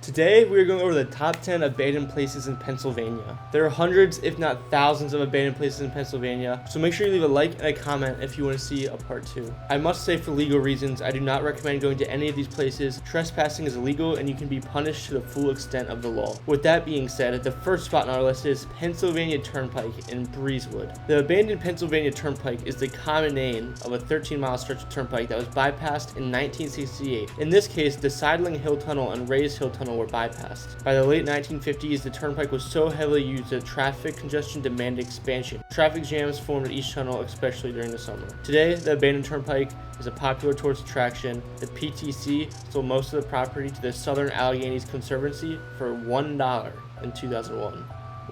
Today, we are going over the top 10 abandoned places in Pennsylvania. There are hundreds, if not thousands, of abandoned places in Pennsylvania, so make sure you leave a like and a comment if you want to see a part 2. I must say, for legal reasons, I do not recommend going to any of these places. Trespassing is illegal and you can be punished to the full extent of the law. With that being said, the first spot on our list is Pennsylvania Turnpike in Breezewood. The abandoned Pennsylvania Turnpike is the common name of a 13-mile stretch of turnpike that was bypassed in 1968. In this case, the Sidling Hill Tunnel and Rays Hill Tunnel were bypassed. By the late 1950s, the turnpike was so heavily used that traffic congestion demanded expansion. Traffic jams formed at each tunnel, especially during the summer. Today, the abandoned turnpike is a popular tourist attraction. The PTC sold most of the property to the Southern Alleghenies Conservancy for $1 in 2001.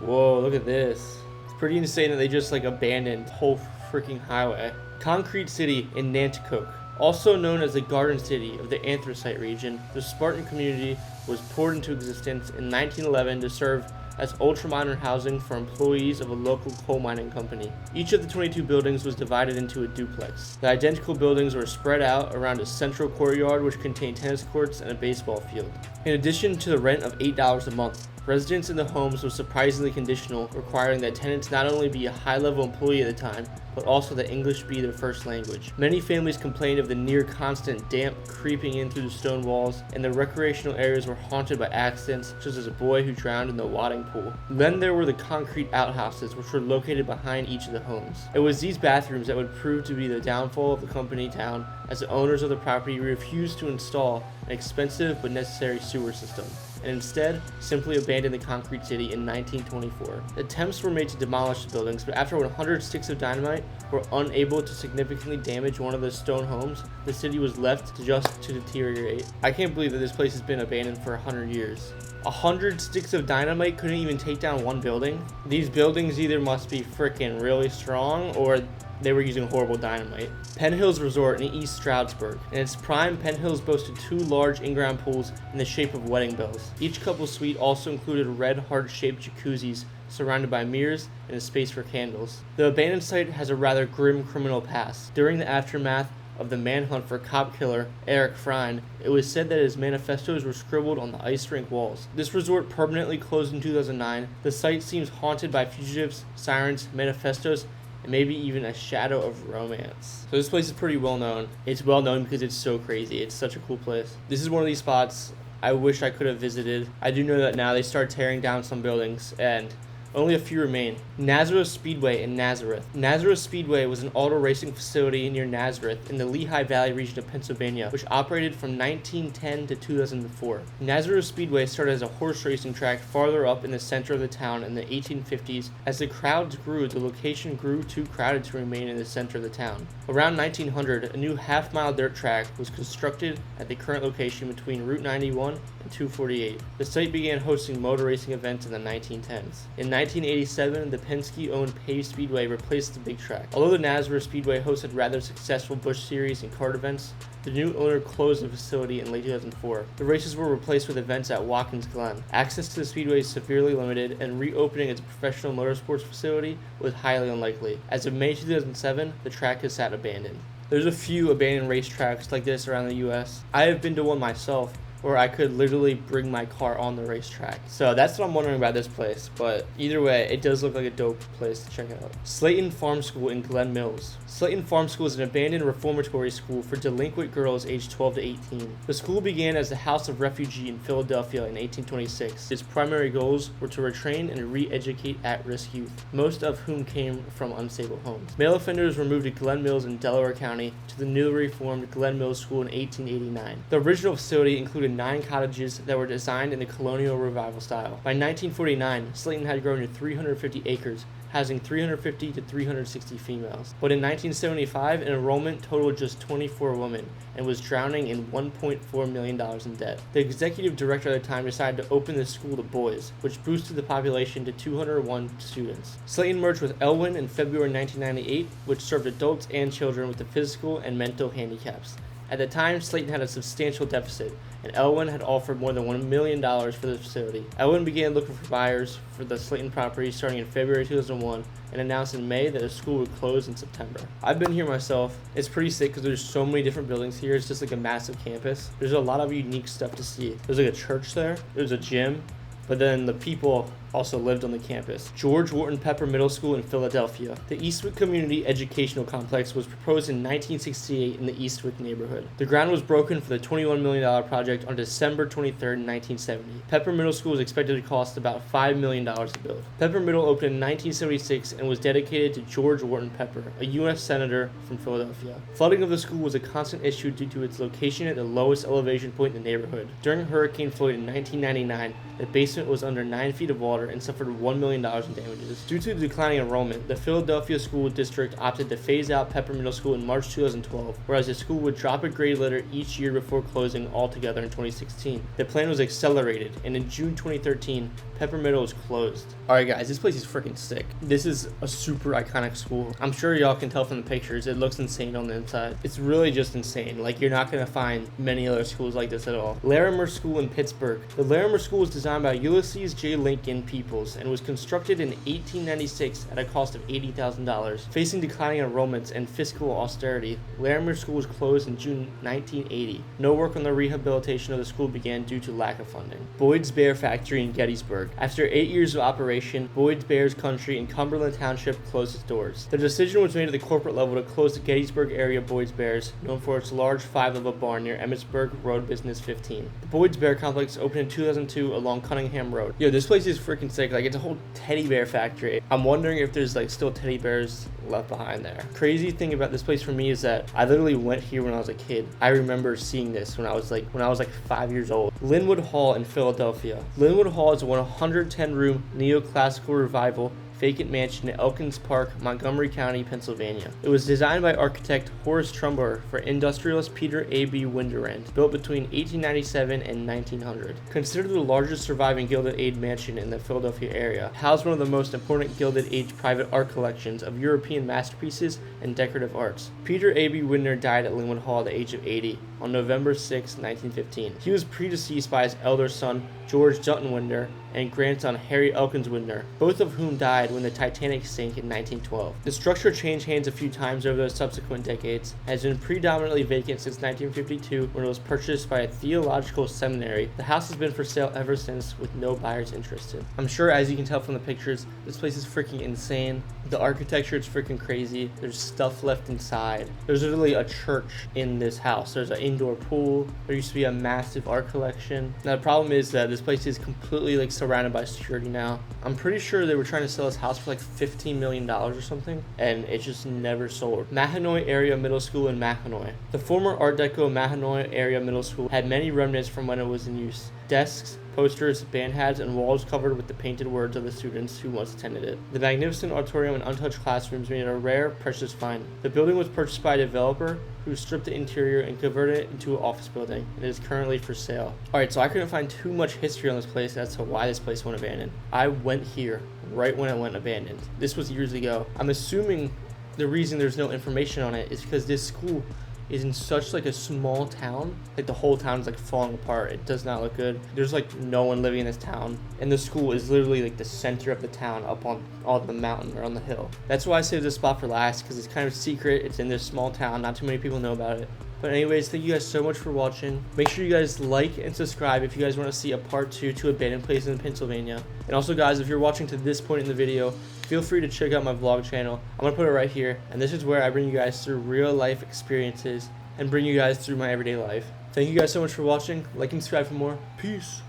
Whoa, look at this. It's pretty insane that they just abandoned the whole freaking highway. Concrete City in Nanticoke. Also known as the Garden City of the Anthracite region, the Spartan community was poured into existence in 1911 to serve as ultramodern housing for employees of a local coal mining company. Each of the 22 buildings was divided into a duplex. The identical buildings were spread out around a central courtyard which contained tennis courts and a baseball field. In addition to the rent of $8 a month, residence in the homes was surprisingly conditional, requiring that tenants not only be a high-level employee at the time, but also that English be their first language. Many families complained of the near-constant damp creeping in through the stone walls, and the recreational areas were haunted by accidents, such as a boy who drowned in the wadding pool. Then there were the concrete outhouses, which were located behind each of the homes. It was these bathrooms that would prove to be the downfall of the company town, as the owners of the property refused to install an expensive but necessary sewer system, and instead simply abandoned the concrete city in 1924. Attempts were made to demolish the buildings, but after 100 sticks of dynamite were unable to significantly damage one of the stone homes, the city was left to deteriorate. I can't believe that this place has been abandoned for 100 years. 100 sticks of dynamite couldn't even take down one building? These buildings either must be freaking really strong or they were using horrible dynamite. Penn Hills Resort in East Stroudsburg. In its prime, Penn Hills boasted 2 large in-ground pools in the shape of wedding bells. Each couple suite also included red heart-shaped jacuzzis surrounded by mirrors and a space for candles. The abandoned site has a rather grim criminal past. During the aftermath of the manhunt for cop killer Eric Frein, it was said that his manifestos were scribbled on the ice rink walls. This resort permanently closed in 2009. The site seems haunted by fugitives, sirens, manifestos, and maybe even a shadow of romance. So this place is pretty well known. It's well known because it's so crazy. It's such a cool place. This is one of these spots I wish I could have visited. I do know that now they start tearing down some buildings and only a few remain. Nazareth Speedway in Nazareth. Nazareth Speedway was an auto racing facility near Nazareth in the Lehigh Valley region of Pennsylvania, which operated from 1910 to 2004. Nazareth Speedway started as a horse racing track farther up in the center of the town in the 1850s. As the crowds grew, the location grew too crowded to remain in the center of the town. Around 1900, a new half-mile dirt track was constructed at the current location between Route 91 and 248. The site began hosting motor racing events in the 1910s. In 1987, the Penske-owned Paved Speedway replaced the big track. Although the Nazareth Speedway hosted rather successful Busch Series and kart events, the new owner closed the facility in late 2004. The races were replaced with events at Watkins Glen. Access to the speedway is severely limited, and reopening as a professional motorsports facility was highly unlikely. As of May 2007, the track has sat abandoned. There's a few abandoned racetracks like this around the US. I have been to one myself, where I could literally bring my car on the racetrack. So that's what I'm wondering about this place, but either way, it does look like a dope place to check out. Sleighton Farm School in Glen Mills. Sleighton Farm School is an abandoned reformatory school for delinquent girls aged 12 to 18. The school began as the House of Refugee in Philadelphia in 1826. Its primary goals were to retrain and re-educate at-risk youth, most of whom came from unstable homes. Male offenders were moved to Glen Mills in Delaware County to the newly reformed Glen Mills School in 1889. The original facility included 9 cottages that were designed in the colonial revival style. By 1949, Sleighton had grown to 350 acres, housing 350 to 360 females. But in 1975, enrollment totaled just 24 women and was drowning in $1.4 million in debt. The executive director at the time decided to open the school to boys, which boosted the population to 201 students. Sleighton merged with Elwyn in February 1998, which served adults and children with the physical and mental handicaps. At the time, Sleighton had a substantial deficit, and Elwyn had offered more than $1 million for the facility. Elwyn began looking for buyers for the Sleighton property starting in February 2001 and announced in May that the school would close in September. I've been here myself. It's pretty sick because there's so many different buildings here. It's just like a massive campus. There's a lot of unique stuff to see. There's like a church there. There's a gym. But then the people also lived on the campus. George Wharton Pepper Middle School in Philadelphia. The Eastwick Community Educational Complex was proposed in 1968 in the Eastwick neighborhood. The ground was broken for the $21 million project on December 23, 1970. Pepper Middle School is expected to cost about $5 million to build. Pepper Middle opened in 1976 and was dedicated to George Wharton Pepper, a U.S. Senator from Philadelphia. Flooding of the school was a constant issue due to its location at the lowest elevation point in the neighborhood. During Hurricane Floyd in 1999, the basement was under 9 feet of water and suffered $1 million in damages. Due to the declining enrollment, the Philadelphia School District opted to phase out Pepper Middle School in March 2012, whereas the school would drop a grade letter each year before closing altogether in 2016. The plan was accelerated, and in June 2013, Pepper Middle was closed. Alright guys, this place is freaking sick. This is a super iconic school. I'm sure y'all can tell from the pictures, it looks insane on the inside. It's really just insane. Like, you're not going to find many other schools like this at all. Larimer School in Pittsburgh. The Larimer School was designed by Ulysses J. Lincoln Peoples and was constructed in 1896 at a cost of $80,000. Facing declining enrollments and fiscal austerity, Larimer School was closed in June 1980. No work on the rehabilitation of the school began due to lack of funding. Boyds Bear Factory in Gettysburg. After 8 years of operation, Boyds Bears Country in Cumberland Township closed its doors. The decision was made at the corporate level to close the Gettysburg area Boyds Bears, known for its large 5-level barn near Emmitsburg Road Business 15. The Boyds Bear Complex opened in 2002 along Cunningham Road. Yo, this place is freaking sick. Like, it's a whole teddy bear factory. I'm wondering if there's like still teddy bears left behind there. Crazy thing about this place for me is that I literally went here when I was a kid. I remember seeing this when I was like 5 years old. Lynnewood Hall in Philadelphia. Lynnewood Hall is a 110-room neoclassical revival vacant mansion in Elkins Park, Montgomery County, Pennsylvania. It was designed by architect Horace Trumbull for industrialist Peter A.B. Winderend, built between 1897 and 1900. Considered the largest surviving Gilded Age mansion in the Philadelphia area, it housed one of the most important Gilded Age private art collections of European masterpieces and decorative arts. Peter A.B. Winder died at Lynnewood Hall at the age of 80 on November 6, 1915. He was predeceased by his elder son, George Dutton Winder, and grandson Harry Elkins Winder, both of whom died when the Titanic sank in 1912. The structure changed hands a few times over the subsequent decades, and has been predominantly vacant since 1952 when it was purchased by a theological seminary. The house has been for sale ever since, with no buyers interested. I'm sure, as you can tell from the pictures, this place is freaking insane. The architecture is freaking crazy. There's stuff left inside. There's literally a church in this house. There's an indoor pool. There used to be a massive art collection. Now the problem is that this place is completely like surrounded by security now. I'm pretty sure they were trying to sell this house for like $15 million or something, and it just never sold. Mahanoy Area Middle School in Mahanoy. The former Art Deco Mahanoy Area Middle School had many remnants from when it was in use. Desks, posters, band hats, and walls covered with the painted words of the students who once attended it. The magnificent auditorium and untouched classrooms made it a rare, precious find. The building was purchased by a developer who stripped the interior and converted it into an office building, and it is currently for sale. Alright, so I couldn't find too much history on this place as to why this place went abandoned. I went here right when it went abandoned. This was years ago. I'm assuming the reason there's no information on it is because this school is in such like a small town. Like, the whole town is like falling apart. It does not look good. There's like no one living in this town, and the school is literally like the center of the town, up on the mountain or on the hill. That's why I saved this spot for last, because it's kind of secret. It's in this small town. Not too many people know about it. But anyways, thank you guys so much for watching. Make sure you guys like and subscribe if you guys want to see a part 2 to abandoned places in Pennsylvania. And also guys, if you're watching to this point in the video, feel free to check out my vlog channel. I'm going to put it right here. And this is where I bring you guys through real life experiences and bring you guys through my everyday life. Thank you guys so much for watching. Like and subscribe for more. Peace.